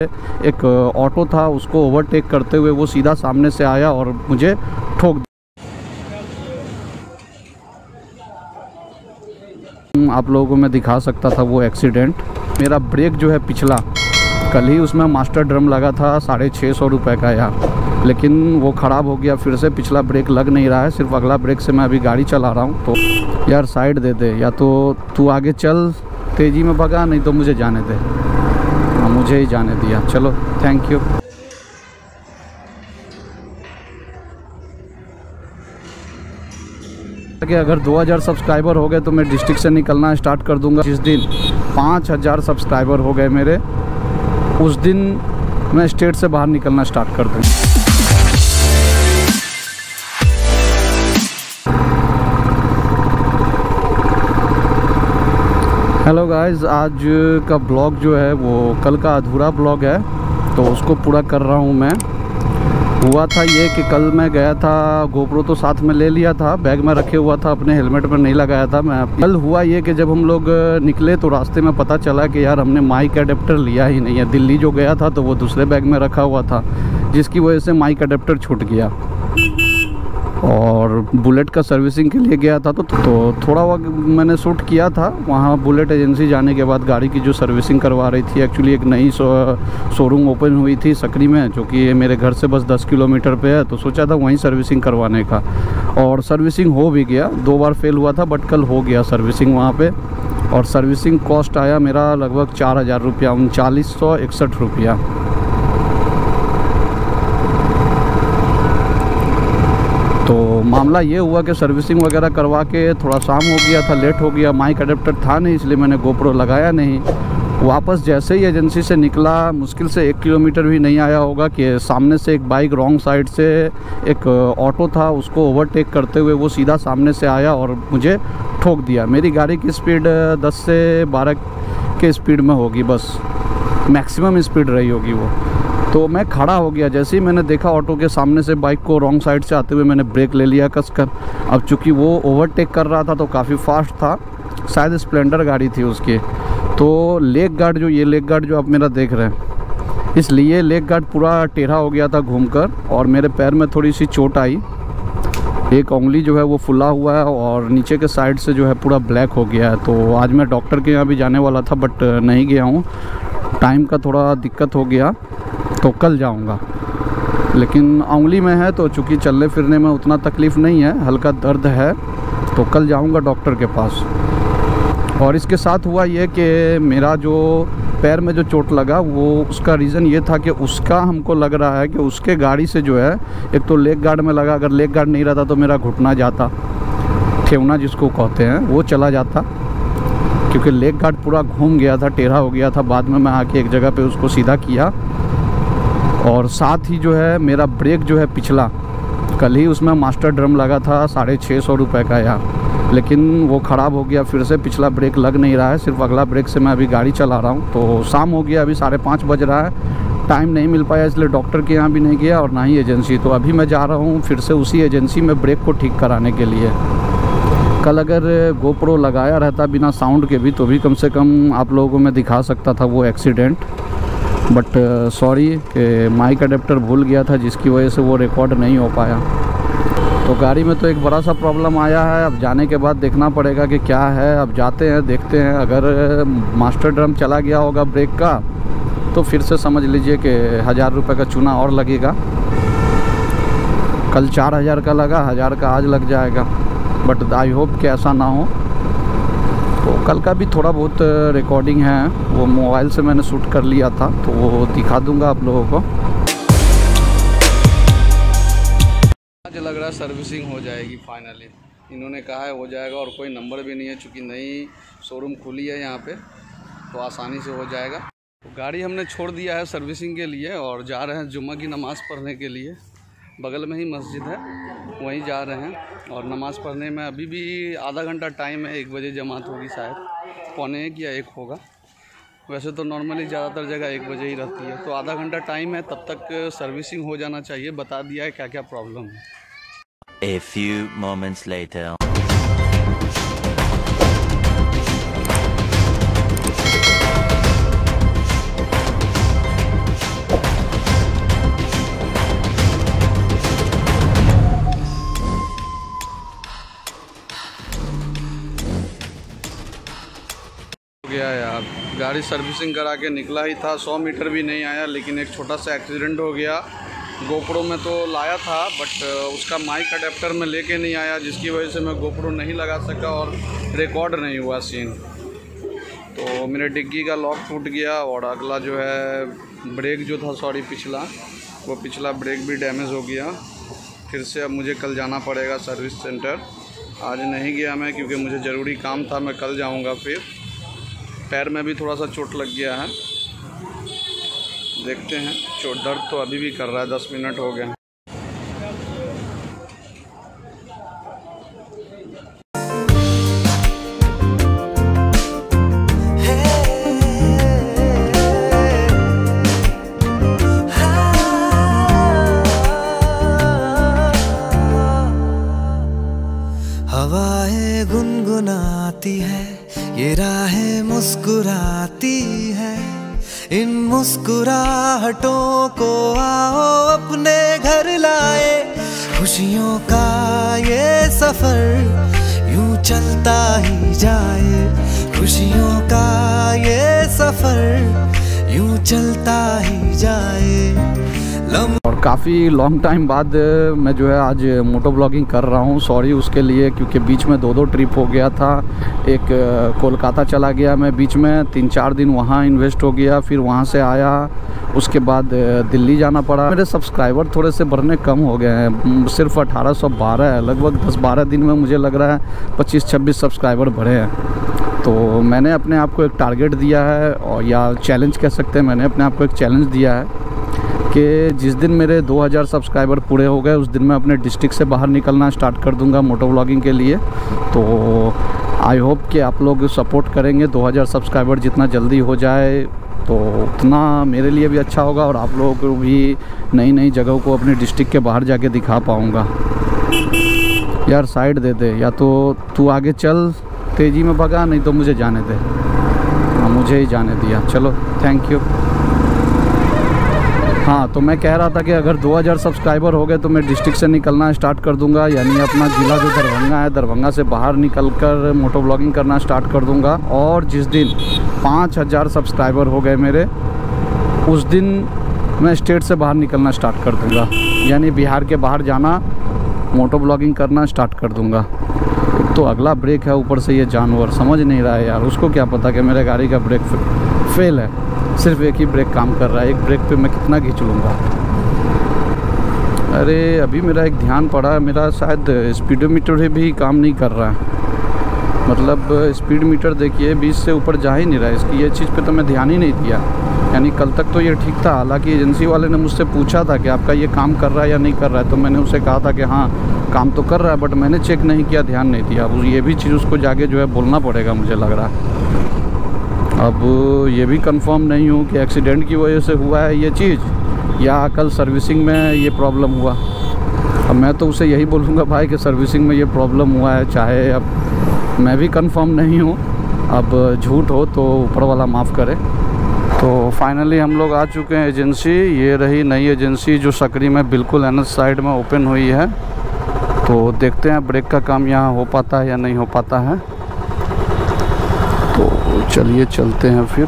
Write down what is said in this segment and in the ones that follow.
एक ऑटो था, उसको ओवरटेक करते हुए वो सीधा सामने से आया और मुझे ठोक दिया। आप लोगों को मैं दिखा सकता था वो एक्सीडेंट। मेरा ब्रेक जो है पिछला, कल ही उसमें मास्टर ड्रम लगा था 650 रुपये का यार, लेकिन वो ख़राब हो गया। फिर से पिछला ब्रेक लग नहीं रहा है, सिर्फ अगला ब्रेक से मैं अभी गाड़ी चला रहा हूँ। तो यार साइड दे दे, या तो तू आगे चल तेज़ी में भगा, नहीं तो मुझे जाने दे। मुझे ही जाने दिया, चलो थैंक यू। कि अगर 2000 सब्सक्राइबर हो गए तो मैं डिस्ट्रिक्ट से निकलना स्टार्ट कर दूंगा। जिस दिन 5000 सब्सक्राइबर हो गए मेरे, उस दिन मैं स्टेट से बाहर निकलना स्टार्ट कर दूंगा। हेलो गाइस, आज का ब्लॉग जो है वो कल का अधूरा ब्लॉग है, तो उसको पूरा कर रहा हूँ मैं। हुआ था ये कि कल मैं गया था, गोप्रो तो साथ में ले लिया था, बैग में रखे हुआ था, अपने हेलमेट पर नहीं लगाया था मैं। कल हुआ ये कि जब हम लोग निकले तो रास्ते में पता चला कि यार हमने माइक अडेप्टर लिया ही नहीं है। दिल्ली जो गया था तो वो दूसरे बैग में रखा हुआ था, जिसकी वजह से माइक अडेप्टर छूट गया। और बुलेट का सर्विसिंग के लिए गया था तो थोड़ा वक्त मैंने शूट किया था वहाँ। बुलेट एजेंसी जाने के बाद गाड़ी की जो सर्विसिंग करवा रही थी, एक्चुअली एक नई शोरूम ओपन हुई थी सकरी में, जो कि मेरे घर से बस 10 किलोमीटर पे है, तो सोचा था वहीं सर्विसिंग करवाने का। और सर्विसिंग हो भी गया, 2 बार फेल हुआ था बट कल हो गया सर्विसिंग वहाँ पे। और सर्विसिंग कॉस्ट आया मेरा लगभग 4000 रुपया, 3961 रुपया। तो मामला ये हुआ कि सर्विसिंग वगैरह करवा के थोड़ा शाम हो गया था, लेट हो गया। माइक अडेप्टर था नहीं, इसलिए मैंने गोप्रो लगाया नहीं। वापस जैसे ही एजेंसी से निकला, मुश्किल से 1 किलोमीटर भी नहीं आया होगा कि सामने से एक बाइक रॉन्ग साइड से, एक ऑटो था, उसको ओवरटेक करते हुए वो सीधा सामने से आया और मुझे ठोक दिया। मेरी गाड़ी की स्पीड 10 से 12 के स्पीड में होगी, बस मैक्सिमम स्पीड रही होगी वो। तो मैं खड़ा हो गया, जैसे ही मैंने देखा ऑटो के सामने से बाइक को रॉन्ग साइड से आते हुए, मैंने ब्रेक ले लिया कसकर। अब चूंकि वो ओवरटेक कर रहा था तो काफ़ी फास्ट था, शायद स्प्लेंडर गाड़ी थी उसकी। तो लेग गार्ड जो, ये लेग गार्ड जो आप मेरा देख रहे हैं, इसलिए लेग गार्ड पूरा टेढ़ा हो गया था घूमकर, और मेरे पैर में थोड़ी सी चोट आई। एक उंगली जो है वो फुला हुआ है और नीचे के साइड से जो है पूरा ब्लैक हो गया है। तो आज मैं डॉक्टर के यहाँ भी जाने वाला था बट नहीं गया हूँ, टाइम का थोड़ा दिक्कत हो गया, तो कल जाऊंगा। लेकिन उंगली में है तो चूँकि चलने फिरने में उतना तकलीफ़ नहीं है, हल्का दर्द है, तो कल जाऊंगा डॉक्टर के पास। और इसके साथ हुआ ये कि मेरा जो पैर में जो चोट लगा, वो उसका रीज़न ये था कि उसका हमको लग रहा है कि उसके गाड़ी से जो है, एक तो लेग गार्ड में लगा, अगर लेग गार्ड नहीं रहता तो मेरा घुटना जाता, ठेवना जिसको कहते हैं, वो चला जाता, क्योंकि लेग गार्ड पूरा घूम गया था, टेढ़ा हो गया था। बाद में मैं आके एक जगह पे उसको सीधा किया। और साथ ही जो है मेरा ब्रेक जो है पिछला, कल ही उसमें मास्टर ड्रम लगा था 650 रुपये का यार, लेकिन वो ख़राब हो गया। फिर से पिछला ब्रेक लग नहीं रहा है, सिर्फ अगला ब्रेक से मैं अभी गाड़ी चला रहा हूँ। तो शाम हो गया, अभी 5:30 बज रहा है, टाइम नहीं मिल पाया, इसलिए डॉक्टर के यहाँ भी नहीं गया और ना ही एजेंसी। तो अभी मैं जा रहा हूँ फिर से उसी एजेंसी में ब्रेक को ठीक कराने के लिए। कल अगर गोप्रो लगाया रहता बिना साउंड के भी, तो भी कम से कम आप लोगों को मैं दिखा सकता था वो एक्सीडेंट। बट सॉरी कि माइक अडेप्टर भूल गया था, जिसकी वजह से वो रिकॉर्ड नहीं हो पाया। तो गाड़ी में तो एक बड़ा सा प्रॉब्लम आया है, अब जाने के बाद देखना पड़ेगा कि क्या है। अब जाते हैं, देखते हैं। अगर मास्टर ड्रम चला गया होगा ब्रेक का, तो फिर से समझ लीजिए कि 1000 रुपये का चूना और लगेगा। कल 4000 का लगा, 1000 का आज लग जाएगा, बट आई होप कि ऐसा ना हो। तो कल का भी थोड़ा बहुत रिकॉर्डिंग है, वो मोबाइल से मैंने शूट कर लिया था, तो वो दिखा दूंगा आप लोगों को। आज लग रहा है सर्विसिंग हो जाएगी फाइनली, इन्होंने कहा है हो जाएगा, और कोई नंबर भी नहीं है, चूँकि नई शोरूम खुली है यहाँ पे, तो आसानी से हो जाएगा। तो गाड़ी हमने छोड़ दिया है सर्विसिंग के लिए और जा रहे हैं जुम्मा की नमाज़ पढ़ने के लिए। बगल में ही मस्जिद है, वहीं जा रहे हैं। और नमाज़ पढ़ने में अभी भी आधा घंटा टाइम है, 1 बजे जमात होगी, शायद 12:45 या 1 होगा। वैसे तो नॉर्मली ज़्यादातर जगह 1 बजे ही रहती है, तो आधा घंटा टाइम है, तब तक सर्विसिंग हो जाना चाहिए। बता दिया है क्या क्या प्रॉब्लम है। A few moments later. गया यार, गाड़ी सर्विसिंग करा के निकला ही था, 100 मीटर भी नहीं आया, लेकिन एक छोटा सा एक्सीडेंट हो गया। गोप्रो में तो लाया था बट उसका माइक अडेप्टर में लेके नहीं आया, जिसकी वजह से मैं गोप्रो नहीं लगा सका और रिकॉर्ड नहीं हुआ सीन। तो मेरे डिग्गी का लॉक टूट गया और अगला जो है ब्रेक जो था, सॉरी पिछला ब्रेक भी डैमेज हो गया। फिर से अब मुझे कल जाना पड़ेगा सर्विस सेंटर। आज नहीं गया मैं क्योंकि मुझे ज़रूरी काम था, मैं कल जाऊंगा। फिर पैर में भी थोड़ा सा चोट लग गया है, देखते हैं। चोट दर्द तो अभी भी कर रहा है, 10 मिनट हो गए। हवाएं गुनगुनाती है, ये राहें मुस्कुराती है, इन मुस्कुराहटों को आओ अपने घर लाए। खुशियों का ये सफर यूं चलता ही जाए, खुशियों का ये सफर यूं चलता ही जाए। और काफ़ी लॉन्ग टाइम बाद मैं जो है आज मोटो ब्लॉगिंग कर रहा हूँ। सॉरी उसके लिए, क्योंकि बीच में 2 ट्रिप हो गया था। एक कोलकाता चला गया मैं बीच में, 3-4 दिन वहाँ इन्वेस्ट हो गया, फिर वहाँ से आया, उसके बाद दिल्ली जाना पड़ा। मेरे सब्सक्राइबर थोड़े से बढ़ने कम हो गए हैं, सिर्फ 1812 है। लगभग 10-12 दिन में मुझे लग रहा है 25-26 सब्सक्राइबर बढ़े हैं। तो मैंने अपने आप को एक टारगेट दिया है, और या चैलेंज कह सकते हैं, मैंने अपने आप को एक चैलेंज दिया है कि जिस दिन मेरे 2000 सब्सक्राइबर पूरे हो गए उस दिन मैं अपने डिस्ट्रिक्ट से बाहर निकलना स्टार्ट कर दूंगा मोटो व्लॉगिंग के लिए। तो आई होप कि आप लोग सपोर्ट करेंगे। 2000 सब्सक्राइबर जितना जल्दी हो जाए तो उतना मेरे लिए भी अच्छा होगा, और आप लोगों को भी नई नई जगहों को अपने डिस्ट्रिक्ट के बाहर जाके दिखा पाऊँगा। यार साइड दे दे, या तो तू आगे चल, तेज़ी में भगा, नहीं तो मुझे जाने दे। हाँ, मुझे ही जाने दिया, चलो थैंक यू। हाँ, तो मैं कह रहा था कि अगर 2000 सब्सक्राइबर हो गए तो मैं डिस्ट्रिक्ट से निकलना स्टार्ट कर दूंगा, यानी अपना ज़िला जो दरभंगा है, दरभंगा से बाहर निकलकर मोटो ब्लॉगिंग करना स्टार्ट कर दूंगा। और जिस दिन 5000 सब्सक्राइबर हो गए मेरे, उस दिन मैं स्टेट से बाहर निकलना स्टार्ट कर दूंगा, यानी बिहार के बाहर जाना, मोटो ब्लॉगिंग करना स्टार्ट कर दूंगा। तो अगला ब्रेक है, ऊपर से ये जानवर समझ नहीं रहा है यार, उसको क्या पता कि मेरे गाड़ी का ब्रेक फेल है। सिर्फ एक ही ब्रेक काम कर रहा है, एक ब्रेक पे मैं कितना खींच लूँगा। अरे अभी मेरा एक ध्यान पड़ा, मेरा शायद स्पीडोमीटर भी काम नहीं कर रहा है। मतलब स्पीड मीटर देखिए 20 से ऊपर जा ही नहीं रहा है। इसकी ये चीज़ पे तो मैं ध्यान ही नहीं दिया, यानी कल तक तो ये ठीक था। हालांकि एजेंसी वाले ने मुझसे पूछा था कि आपका ये काम कर रहा है या नहीं कर रहा है, तो मैंने उसे कहा था कि हाँ काम तो कर रहा है, बट मैंने चेक नहीं किया, ध्यान नहीं दिया। ये भी चीज़ उसको जाके जो है बोलना पड़ेगा, मुझे लग रहा है। अब ये भी कंफर्म नहीं हूँ कि एक्सीडेंट की वजह से हुआ है ये चीज़, या कल सर्विसिंग में ये प्रॉब्लम हुआ। अब मैं तो उसे यही बोलूँगा भाई कि सर्विसिंग में ये प्रॉब्लम हुआ है, चाहे अब मैं भी कंफर्म नहीं हूँ। अब झूठ हो तो ऊपर वाला माफ़ करे। तो फाइनली हम लोग आ चुके हैं एजेंसी। ये रही नई एजेंसी जो सकरी में बिल्कुल एनएच साइड में ओपन हुई है। तो देखते हैं ब्रेक का काम यहाँ हो पाता है या नहीं हो पाता है। तो चलिए चलते हैं फिर।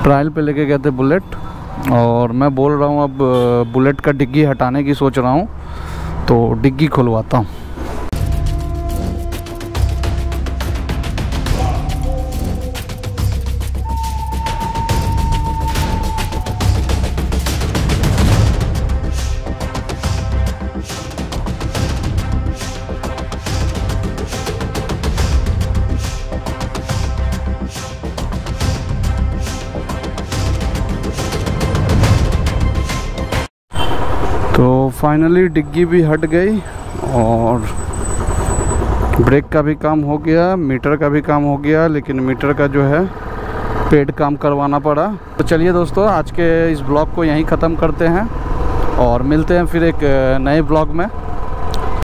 ट्रायल पे लेके गए थे बुलेट, और मैं बोल रहा हूँ अब बुलेट का डिग्गी हटाने की सोच रहा हूँ, तो डिग्गी खुलवाता हूँ। तो फाइनली डिग्गी भी हट गई और ब्रेक का भी काम हो गया, मीटर का भी काम हो गया, लेकिन मीटर का जो है पेड काम करवाना पड़ा। तो चलिए दोस्तों, आज के इस ब्लॉग को यहीं ख़त्म करते हैं और मिलते हैं फिर एक नए ब्लॉग में।